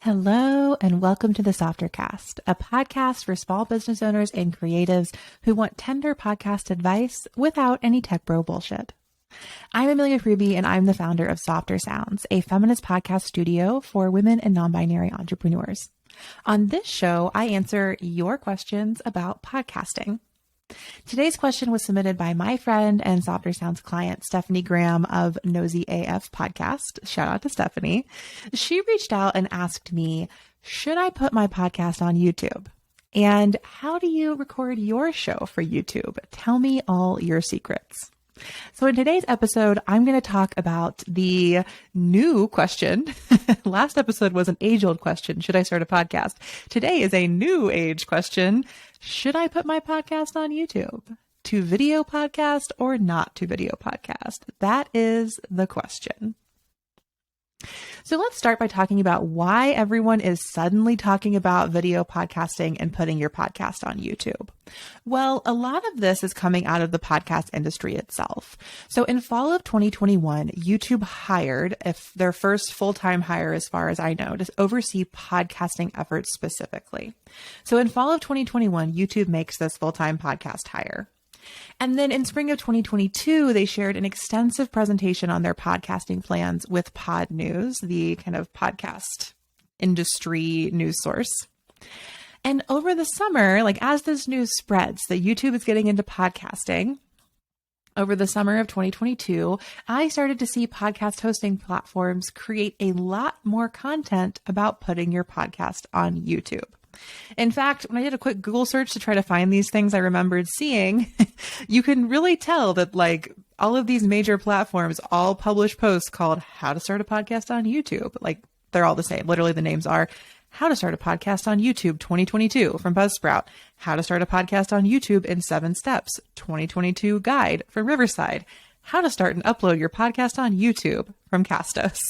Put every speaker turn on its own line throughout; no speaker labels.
Hello, and welcome to the Softercast, a podcast for small business owners and creatives who want tender podcast advice without any tech bro bullshit. I'm Amelia Ruby, and I'm the founder of Softer Sounds, a feminist podcast studio for women and non-binary entrepreneurs. On this show, I answer your questions about podcasting. Today's question was submitted by my friend and Softer Sounds client, Stephanie Graham of Nosy AF Podcast. Shout out to Stephanie. She reached out and asked me, should I put my podcast on YouTube? And how do you record your show for YouTube? Tell me all your secrets. So in today's episode, I'm going to talk about the new question. Last episode was an age-old question. Should I start a podcast? Today is a new age question. Should I put my podcast on YouTube? To video podcast or not to video podcast? That is the question. So let's start by talking about why everyone is suddenly talking about video podcasting and putting your podcast on YouTube. Well, a lot of this is coming out of the podcast industry itself. So in fall of 2021, YouTube hired their first full-time hire, as far as I know, to oversee podcasting efforts specifically. So in fall of 2021, YouTube makes this full-time podcast hire. And then in spring of 2022, they shared an extensive presentation on their podcasting plans with Pod News, the kind of podcast industry news source. And over the summer, as this news spreads that YouTube is getting into podcasting, over the summer of 2022, I started to see podcast hosting platforms create a lot more content about putting your podcast on YouTube. In fact, when I did a quick Google search to try to find these things, I remembered seeing, you can really tell that all of these major platforms all publish posts called How to Start a Podcast on YouTube. They're all the same. Literally the names are How to Start a Podcast on YouTube 2022 from Buzzsprout, How to Start a Podcast on YouTube in 7 Steps 2022 Guide from Riverside, How to Start and Upload Your Podcast on YouTube from Castos.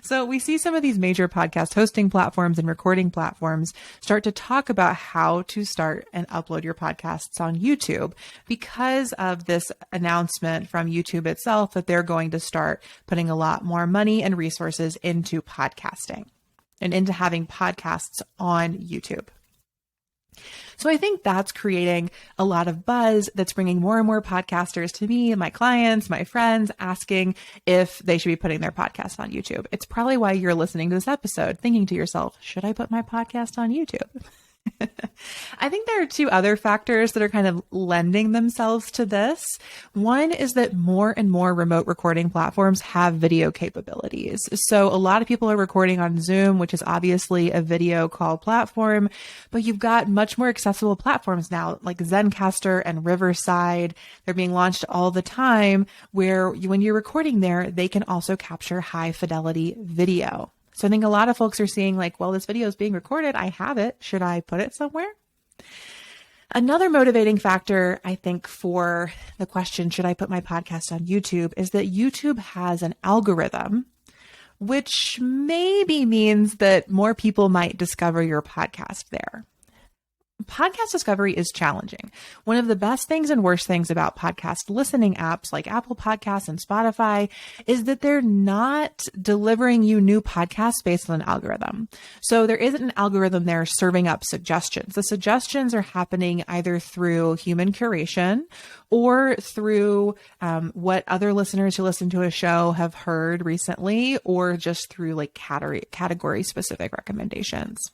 So we see some of these major podcast hosting platforms and recording platforms start to talk about how to start and upload your podcasts on YouTube because of this announcement from YouTube itself that they're going to start putting a lot more money and resources into podcasting and into having podcasts on YouTube. So I think that's creating a lot of buzz that's bringing more and more podcasters to me, my clients, my friends, asking if they should be putting their podcast on YouTube. It's probably why you're listening to this episode, thinking to yourself, should I put my podcast on YouTube? I think there are 2 other factors that are kind of lending themselves to this. One is that more and more remote recording platforms have video capabilities. So a lot of people are recording on Zoom, which is obviously a video call platform, but you've got much more accessible platforms now like Zencastr and Riverside. They're being launched all the time where when you're recording there, they can also capture high fidelity video. So I think a lot of folks are seeing this video is being recorded. I have it. Should I put it somewhere? Another motivating factor, I think, for the question, should I put my podcast on YouTube, is that YouTube has an algorithm, which maybe means that more people might discover your podcast there. Podcast discovery is challenging. One of the best things and worst things about podcast listening apps like Apple Podcasts and Spotify is that they're not delivering you new podcasts based on an algorithm. So there isn't an algorithm there serving up suggestions. The suggestions are happening either through human curation or through what other listeners who listen to a show have heard recently, or just through category specific recommendations.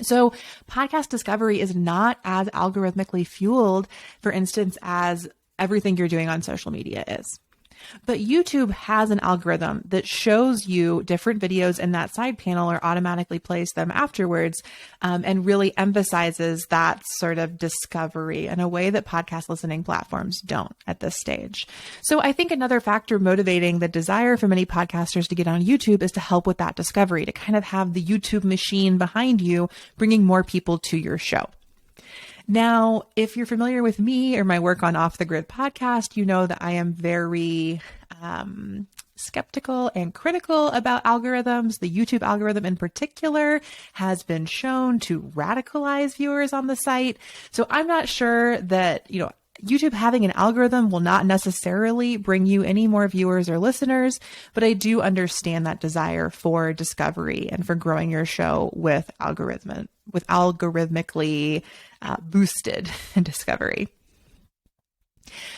So podcast discovery is not as algorithmically fueled, for instance, as everything you're doing on social media is. But YouTube has an algorithm that shows you different videos in that side panel or automatically plays them afterwards, and really emphasizes that sort of discovery in a way that podcast listening platforms don't at this stage. So I think another factor motivating the desire for many podcasters to get on YouTube is to help with that discovery, to kind of have the YouTube machine behind you, bringing more people to your show. Now, if you're familiar with me or my work on Off the Grid podcast, you know that I am very skeptical and critical about algorithms. The YouTube algorithm in particular has been shown to radicalize viewers on the site. So I'm not sure that, YouTube having an algorithm will not necessarily bring you any more viewers or listeners, but I do understand that desire for discovery and for growing your show with algorithmically boosted discovery.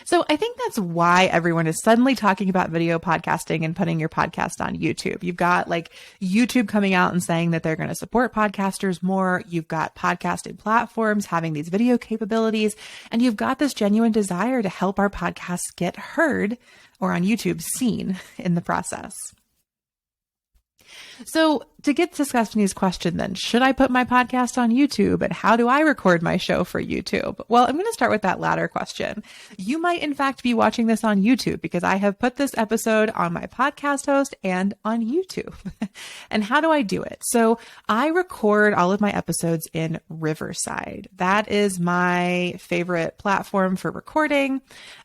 So I think that's why everyone is suddenly talking about video podcasting and putting your podcast on YouTube. You've got like YouTube coming out and saying that they're going to support podcasters more. You've got podcasting platforms having these video capabilities, and you've got this genuine desire to help our podcasts get heard, or on YouTube seen, in the process. So to get to Stephanie's question then, should I put my podcast on YouTube, and how do I record my show for YouTube? Well, I'm going to start with that latter question. You might in fact be watching this on YouTube because I have put this episode on my podcast host and on YouTube. And how do I do it? So I record all of my episodes in Riverside. That is my favorite platform for recording.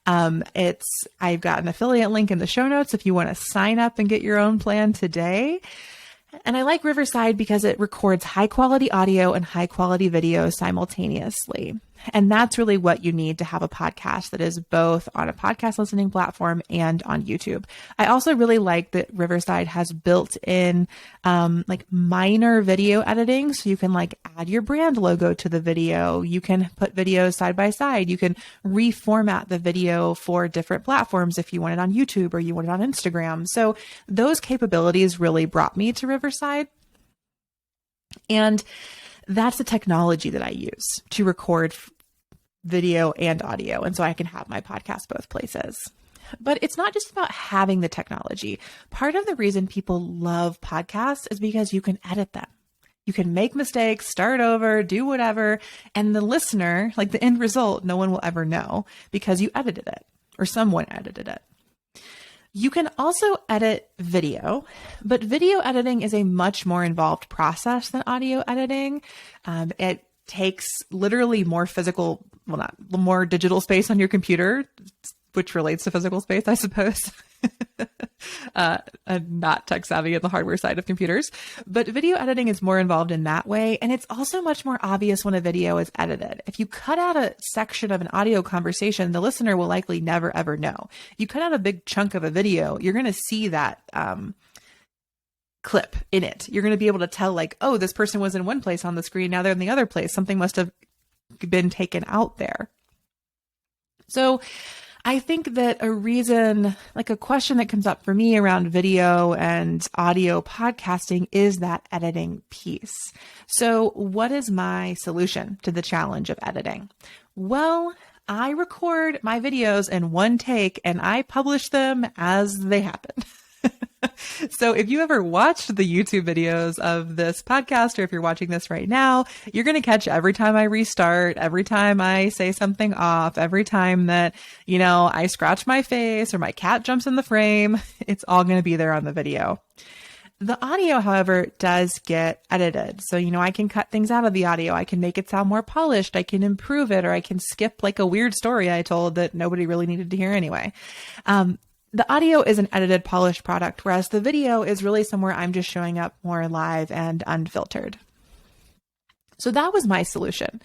I've got an affiliate link in the show notes if you want to sign up and get your own plan today. And I like Riverside because it records high quality audio and high quality video simultaneously. And that's really what you need to have a podcast that is both on a podcast listening platform and on YouTube. I also really like that Riverside has built in like minor video editing. So you can like add your brand logo to the video. You can put videos side by side. You can reformat the video for different platforms if you want it on YouTube or you want it on Instagram. So those capabilities really brought me to Riverside. And that's the technology that I use to record video and audio. And so I can have my podcast both places. But it's not just about having the technology. Part of the reason people love podcasts is because you can edit them. You can make mistakes, start over, do whatever. And the listener, like the end result, no one will ever know because you edited it or someone edited it. You can also edit video, but video editing is a much more involved process than audio editing. It takes literally more more digital space on your computer, which relates to physical space, I suppose. I'm not tech savvy at the hardware side of computers, but video editing is more involved in that way. And it's also much more obvious when a video is edited. If you cut out a section of an audio conversation, the listener will likely never, ever know. You cut out a big chunk of a video, you're going to see that, clip in it. You're going to be able to tell like, oh, this person was in one place on the screen. Now they're in the other place. Something must have been taken out there. So I think that a question that comes up for me around video and audio podcasting is that editing piece. So what is my solution to the challenge of editing? Well, I record my videos in one take and I publish them as they happen. So if you ever watched the YouTube videos of this podcast, or if you're watching this right now, you're going to catch every time I restart, every time I say something off, every time that, I scratch my face or my cat jumps in the frame, it's all going to be there on the video. The audio, however, does get edited. So, I can cut things out of the audio. I can make it sound more polished. I can improve it, or I can skip like a weird story I told that nobody really needed to hear anyway. The audio is an edited, polished product, whereas the video is really somewhere I'm just showing up more live and unfiltered. So that was my solution.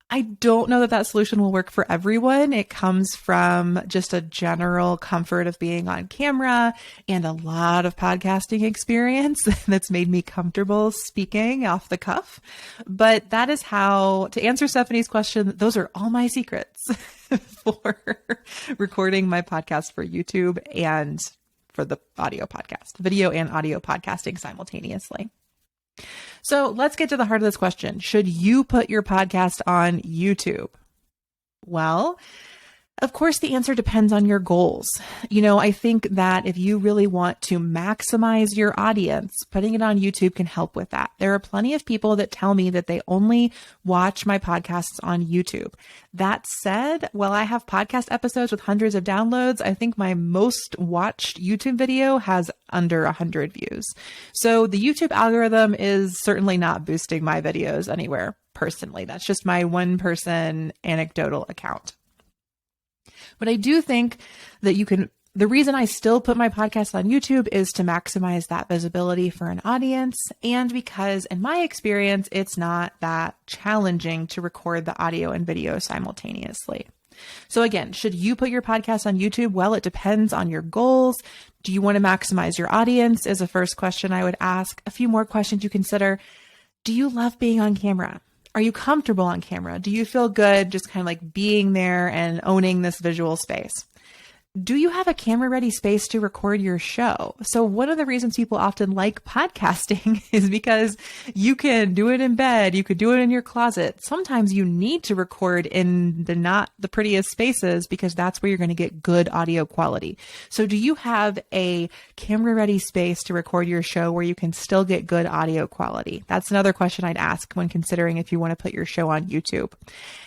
I don't know that solution will work for everyone. It comes from just a general comfort of being on camera and a lot of podcasting experience that's made me comfortable speaking off the cuff. But that is how, to answer Stephanie's question, those are all my secrets for recording my podcast for YouTube and for the audio podcast, video and audio podcasting simultaneously. So let's get to the heart of this question. Should you put your podcast on YouTube? Well, of course, the answer depends on your goals. I think that if you really want to maximize your audience, putting it on YouTube can help with that. There are plenty of people that tell me that they only watch my podcasts on YouTube. That said, while I have podcast episodes with hundreds of downloads, I think my most watched YouTube video has under 100 views. So the YouTube algorithm is certainly not boosting my videos anywhere personally. That's just my one person anecdotal account. But I do think that the reason I still put my podcast on YouTube is to maximize that visibility for an audience. And because in my experience, it's not that challenging to record the audio and video simultaneously. So again, should you put your podcast on YouTube? Well, it depends on your goals. Do you want to maximize your audience is a first question I would ask. A few more questions you consider. Do you love being on camera? Are you comfortable on camera? Do you feel good just kind of like being there and owning this visual space? Do you have a camera ready space to record your show? So one of the reasons people often like podcasting is because you can do it in bed. You could do it in your closet. Sometimes you need to record in the not the prettiest spaces because that's where you're going to get good audio quality. So do you have a camera ready space to record your show where you can still get good audio quality? That's another question I'd ask when considering if you want to put your show on YouTube.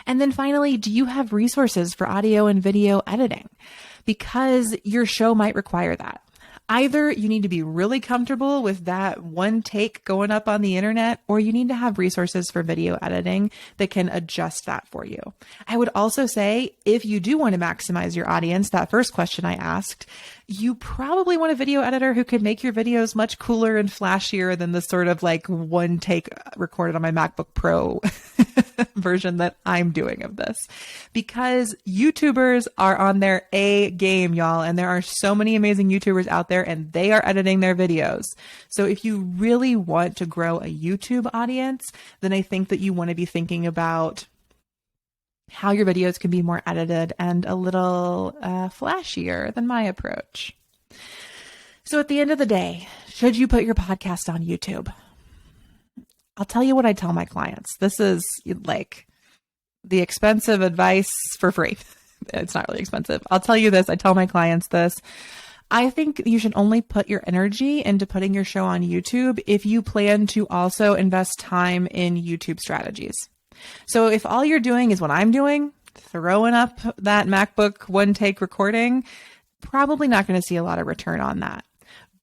And then finally, do you have resources for audio and video editing? Because your show might require that. Either you need to be really comfortable with that one take going up on the internet, or you need to have resources for video editing that can adjust that for you. I would also say, if you do want to maximize your audience, that first question I asked, you probably want a video editor who could make your videos much cooler and flashier than the sort of like one take recorded on my MacBook Pro version that I'm doing of this. Because YouTubers are on their A game, y'all. And there are so many amazing YouTubers out there and they are editing their videos. So if you really want to grow a YouTube audience, then I think that you want to be thinking about how your videos can be more edited and a little flashier than my approach. So at the end of the day, should you put your podcast on YouTube? I'll tell you what I tell my clients. This is like the expensive advice for free. It's not really expensive. I'll tell you this. I tell my clients this. I think you should only put your energy into putting your show on YouTube if you plan to also invest time in YouTube strategies. So if all you're doing is what I'm doing, throwing up that MacBook one take recording, probably not going to see a lot of return on that.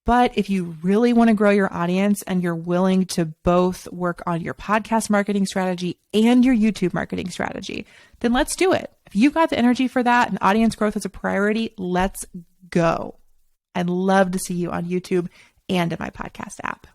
But if you really want to grow your audience and you're willing to both work on your podcast marketing strategy and your YouTube marketing strategy, then let's do it. If you've got the energy for that and audience growth is a priority, let's go. I'd love to see you on YouTube and in my podcast app.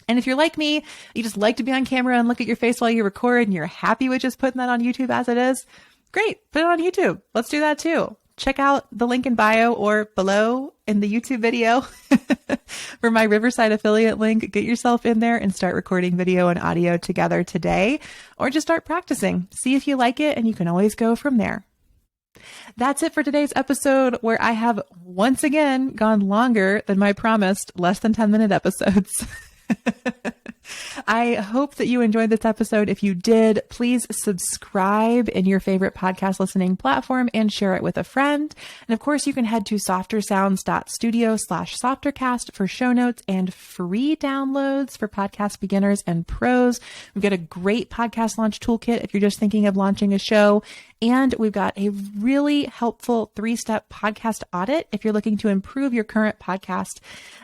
And if you're like me, you just like to be on camera and look at your face while you record and you're happy with just putting that on YouTube as it is, great, put it on YouTube. Let's do that too. Check out the link in bio or below in the YouTube video for my Riverside affiliate link. Get yourself in there and start recording video and audio together today, or just start practicing. See if you like it and you can always go from there. That's it for today's episode, where I have once again gone longer than my promised less than 10-minute episodes. I hope that you enjoyed this episode. If you did, please subscribe in your favorite podcast listening platform and share it with a friend. And of course, you can head to softersounds.studio/softercast for show notes and free downloads for podcast beginners and pros. We've got a great podcast launch toolkit if you're just thinking of launching a show. And we've got a really helpful 3-step podcast audit if you're looking to improve your current podcast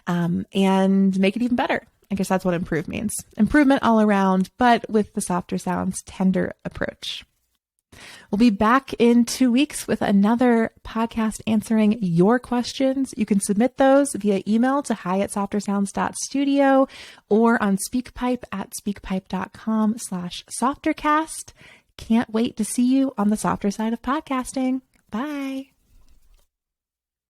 and make it even better. I guess that's what improve means. Improvement all around, but with the Softer Sounds tender approach. We'll be back in 2 weeks with another podcast answering your questions. You can submit those via email to hi@softersounds.studio or on SpeakPipe at speakpipe.com/softercast. Can't wait to see you on the softer side of podcasting. Bye.